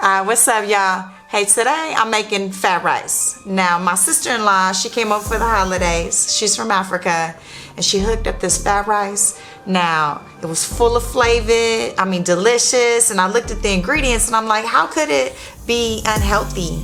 What's up, y'all? Hey, today I'm making fat rice. Now, my sister-in-law, she came over for the holidays. She's from Africa, and she hooked up this fat rice. Now, it was full of flavor, delicious, and I looked at the ingredients, and I'm like, how could it be unhealthy?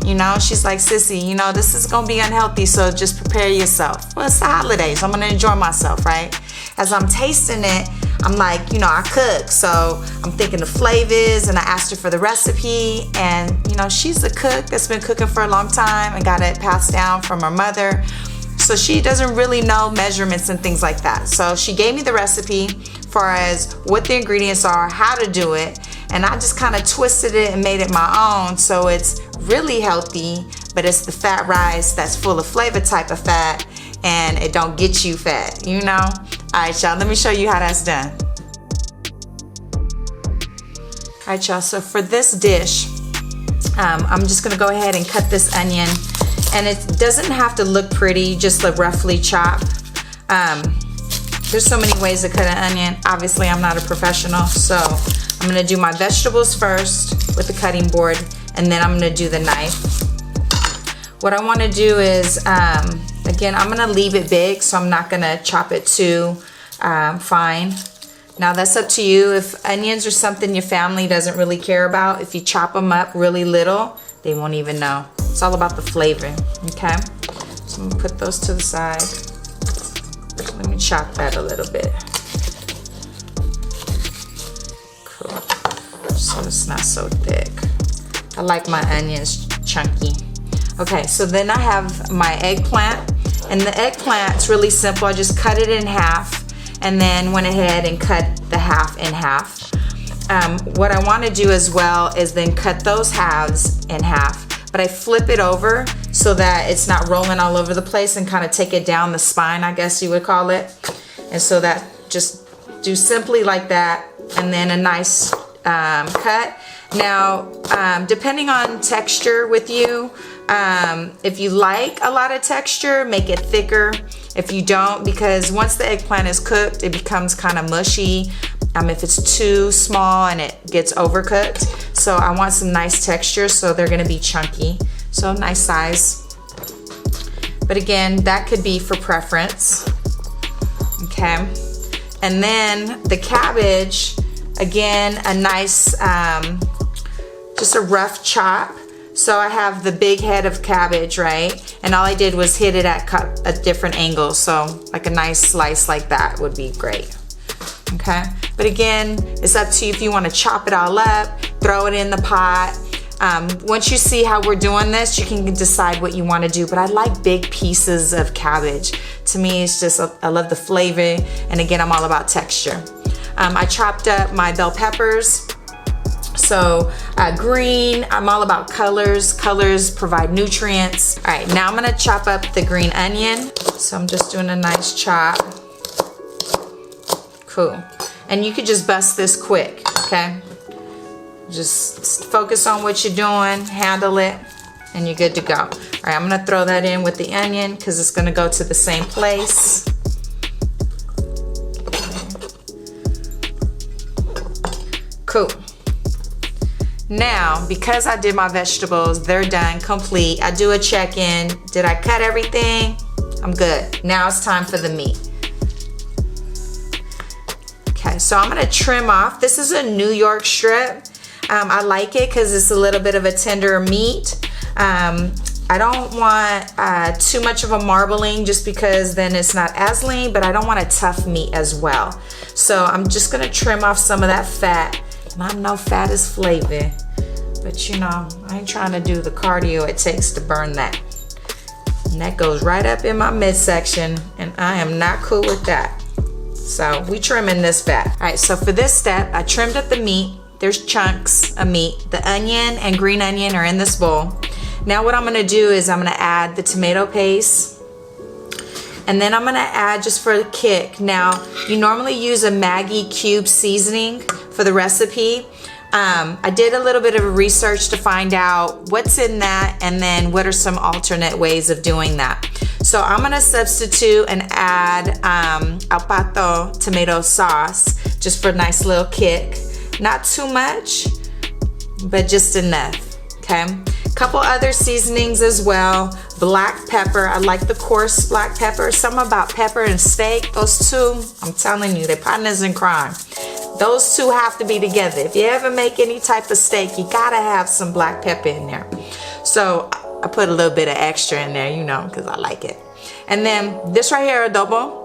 You know, she's like, sissy, you know, this is gonna be unhealthy, so just prepare yourself. Well, it's the holidays, I'm gonna enjoy myself, right? As I'm tasting it, I'm like, you know, I cook, so I'm thinking of flavors, and I asked her for the recipe, and you know, she's a cook that's been cooking for a long time and got it passed down from her mother. So she doesn't really know measurements and things like that. So she gave me the recipe far as what the ingredients are, how to do it, and I just kind of twisted it and made it my own. So it's really healthy, but it's the fat rice that's full of flavor type of fat, and it don't get you fat, you know? All right, y'all, let me show you how that's done. All right, y'all, so for this dish, I'm just gonna go ahead and cut this onion, and it doesn't have to look pretty, just like roughly chop. There's so many ways to cut an onion. Obviously, I'm not a professional, so I'm gonna do my vegetables first with the cutting board, and then I'm gonna do the knife. What I wanna do is, again, I'm gonna leave it big, so I'm not gonna chop it too fine. Now that's up to you. If onions are something your family doesn't really care about, if you chop them up really little, they won't even know. It's all about the flavor, okay? So I'm gonna put those to the side. Let me chop that a little bit. Cool. So it's not so thick. I like my onions chunky. Okay, so then I have my eggplant, and the eggplant's really simple. I just cut it in half and then went ahead and cut the half in half. What I want to do as well is then cut those halves in half, but I flip it over so that it's not rolling all over the place, and kind of take it down the spine, I guess you would call it. And so that, just do simply like that, and then a nice cut. Now, depending on texture with you, if you like a lot of texture, make it thicker. If you don't, because once the eggplant is cooked, it becomes kind of mushy. If it's too small and it gets overcooked. So I want some nice texture, so they're gonna be chunky. So nice size. But again, that could be for preference. Okay. And then the cabbage, again, a nice, just a rough chop. So I have the big head of cabbage, right? And all I did was hit it at a different angle. So like a nice slice like that would be great. Okay, but again, it's up to you if you want to chop it all up, throw it in the pot. Once you see how we're doing this, you can decide what you want to do, but I like big pieces of cabbage. To me, it's just, I love the flavor, and again, I'm all about texture. I chopped up my bell peppers. So green, I'm all about colors. Colors provide nutrients. All right, now I'm gonna chop up the green onion. So I'm just doing a nice chop. Cool. And you could just bust this quick, okay? Just focus on what you're doing, handle it, and you're good to go. All right, I'm gonna throw that in with the onion because it's gonna go to the same place. Cool. Now, because I did my vegetables, they're done, complete. I do a check-in. Did I cut everything? I'm good. Now it's time for the meat. Okay, so I'm gonna trim off. This is a New York strip. I like it because it's a little bit of a tender meat. I don't want too much of a marbling, just because then it's not as lean, but I don't want a tough meat as well. So I'm just gonna trim off some of that fat. And I know fat is flavor, but you know, I ain't trying to do the cardio it takes to burn that. And that goes right up in my midsection, and I am not cool with that. So we trimming this fat. All right, so for this step, I trimmed up the meat. There's chunks of meat. The onion and green onion are in this bowl. Now what I'm gonna do is I'm gonna add the tomato paste, and then I'm gonna add, just for a kick. Now, you normally use a Maggi cube seasoning for the recipe. I did a little bit of research to find out what's in that, and then what are some alternate ways of doing that. So I'm gonna substitute and add al pato tomato sauce, just for a nice little kick. Not too much, but just enough, okay? Couple other seasonings as well. Black pepper, I like the coarse black pepper. Something about pepper and steak, those two, I'm telling you, they're partners in crime. Those two have to be together. If you ever make any type of steak, you gotta have some black pepper in there. So I put a little bit of extra in there, you know, because I like it. And then this right here, adobo.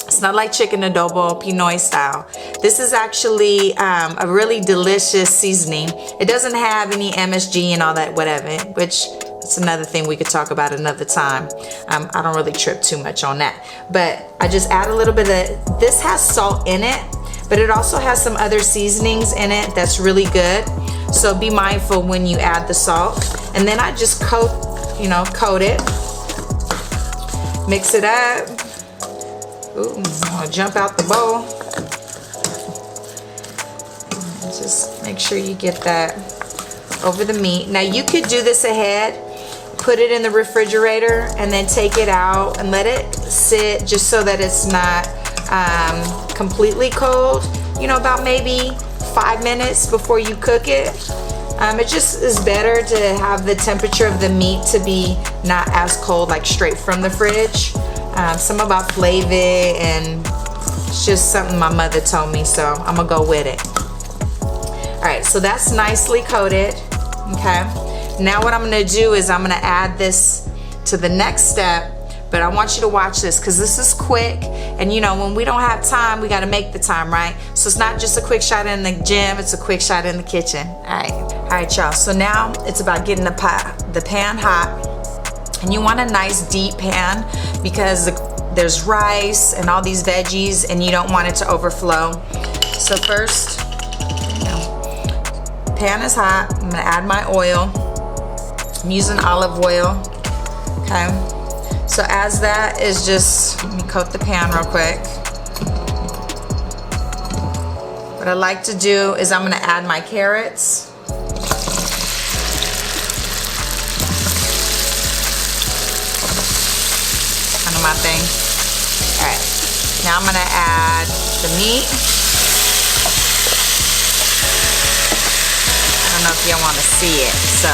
It's not like chicken adobo, Pinoy style. This is actually a really delicious seasoning. It doesn't have any MSG and all that whatever, which it's another thing we could talk about another time. I don't really trip too much on that. But I just add a little bit of, this has salt in it, but it also has some other seasonings in it that's really good. So be mindful when you add the salt. And then I just coat it, mix it up. Ooh, I'll jump out the bowl. And just make sure you get that over the meat. Now you could do this ahead, put it in the refrigerator, and then take it out and let it sit just so that it's not completely cold. You know, about maybe 5 minutes before you cook it. It just is better to have the temperature of the meat to be not as cold, like straight from the fridge. Some about flavor, and it's just something my mother told me, so I'm gonna go with it. All right, so that's nicely coated, okay? Now what I'm gonna do is I'm gonna add this to the next step, but I want you to watch this because this is quick, and you know, when we don't have time, we gotta make the time, right? So it's not just a quick shot in the gym, it's a quick shot in the kitchen. All right, y'all, so now it's about getting the pan hot. And you want a nice deep pan because there's rice and all these veggies and you don't want it to overflow. So first, pan is hot. I'm gonna add my oil. I'm using olive oil, okay? So as that is just, let me coat the pan real quick. What I like to do is I'm gonna add my carrots. My thing. All right, now I'm gonna add the meat. I don't know if y'all want to see it, so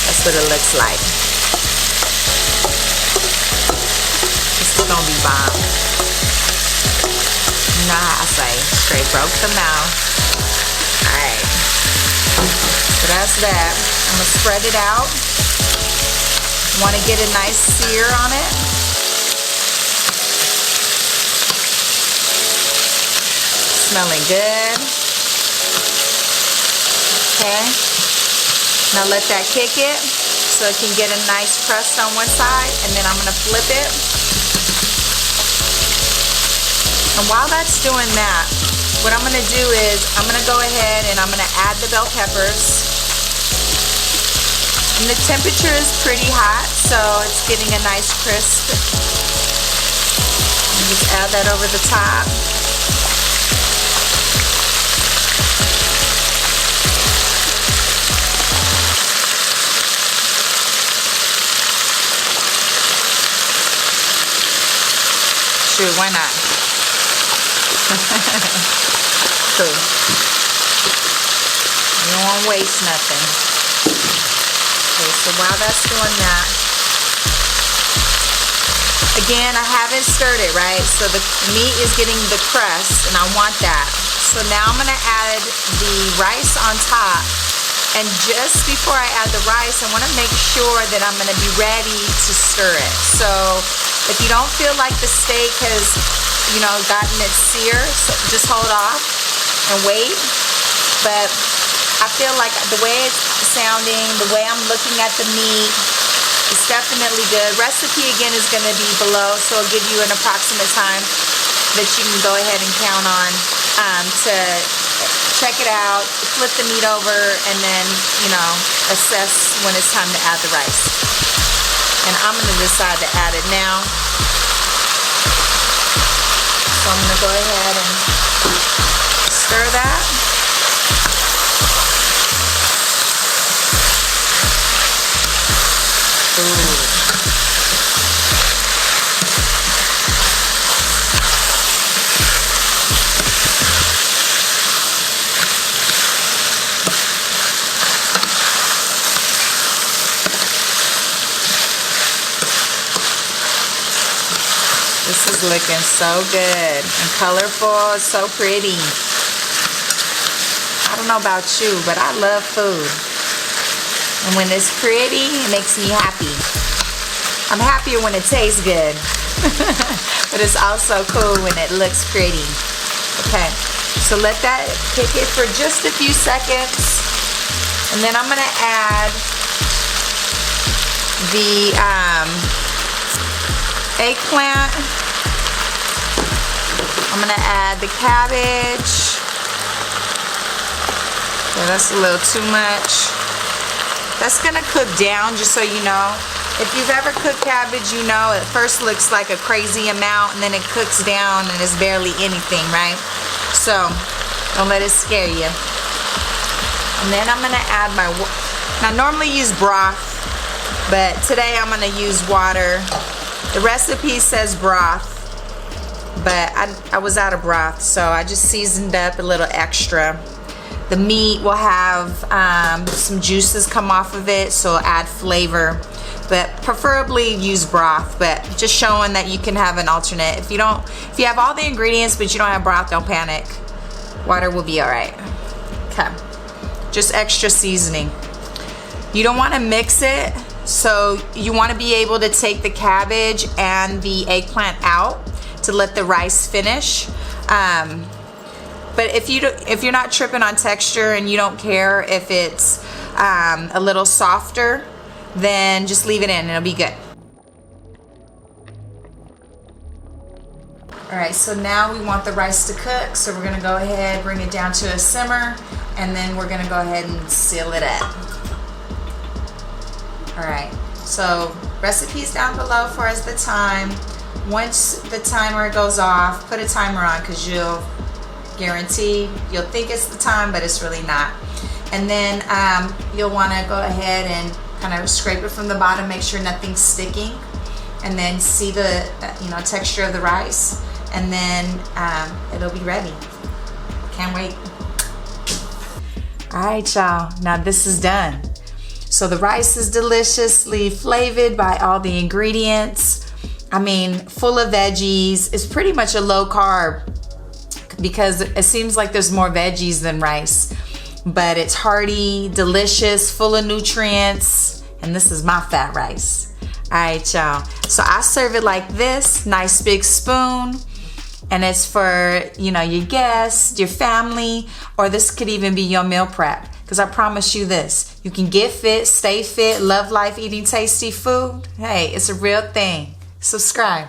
that's what it looks like. This is gonna be bomb. You know how I say, straight broke the mouth. All right, so that's that. I'm gonna spread it out. Want to get a nice sear on it. Smelling good. Okay. Now let that kick it so it can get a nice crust on one side, and then I'm gonna flip it. And while that's doing that, what I'm gonna do is I'm gonna go ahead and I'm gonna add the bell peppers. And the temperature is pretty hot, so it's getting a nice crisp. And just add that over the top. Sure, why not? Cool. You don't want to waste nothing. Okay, so while that's doing that, again, I haven't stirred it, right? So the meat is getting the crust, and I want that. So now I'm gonna add the rice on top. And just before I add the rice, I wanna make sure that I'm gonna be ready to stir it. So if you don't feel like the steak has, you know, gotten its sear, so just hold off and wait. But I feel like the way it's sounding, the way I'm looking at the meat, it's definitely good. Recipe again is going to be below, so it'll give you an approximate time that you can go ahead and count on to check it out, flip the meat over, and then, you know, assess when it's time to add the rice. And I'm going to decide to add it now. So I'm going to go ahead and stir that. Ooh. This is looking so good and colorful. It's so pretty. I don't know about you, but I love food. And when it's pretty, it makes me happy. I'm happier when it tastes good. But it's also cool when it looks pretty. Okay, so let that kick it for just a few seconds. And then I'm gonna add the eggplant. I'm gonna add the cabbage. Yeah, that's a little too much. That's gonna cook down, just so you know. If you've ever cooked cabbage, you know it first looks like a crazy amount and then it cooks down and it's barely anything, right? So don't let it scare you. And then I'm gonna add my, now I normally use broth, but today I'm gonna use water. The recipe says broth, but I was out of broth, so I just seasoned up a little extra. The meat will have some juices come off of it, so it'll add flavor. But preferably use broth, but just showing that you can have an alternate. If you have all the ingredients but you don't have broth, don't panic. Water will be all right. Okay, just extra seasoning. You don't want to mix it, so you want to be able to take the cabbage and the eggplant out to let the rice finish. But if you're not tripping on texture and you don't care if it's a little softer, then just leave it in and it'll be good. All right, so now we want the rice to cook, so we're gonna go ahead, bring it down to a simmer, and then we're gonna go ahead and seal it up. All right, so recipes down below for us the time. Once the timer goes off, put a timer on, because you'll think it's the time, but it's really not. And then you'll want to go ahead and kind of scrape it from the bottom, make sure nothing's sticking, and then see the texture of the rice, and then it'll be ready. Can't wait. All right, y'all, now this is done. So the rice is deliciously flavored by all the ingredients. I mean, full of veggies. It's pretty much a low carb, because it seems like there's more veggies than rice, but it's hearty, delicious, full of nutrients, and this is my fat rice. All right, y'all. So I serve it like this, nice big spoon, and it's for, your guests, your family, or this could even be your meal prep, because I promise you this, you can get fit, stay fit, love life, eating tasty food. Hey, it's a real thing. Subscribe.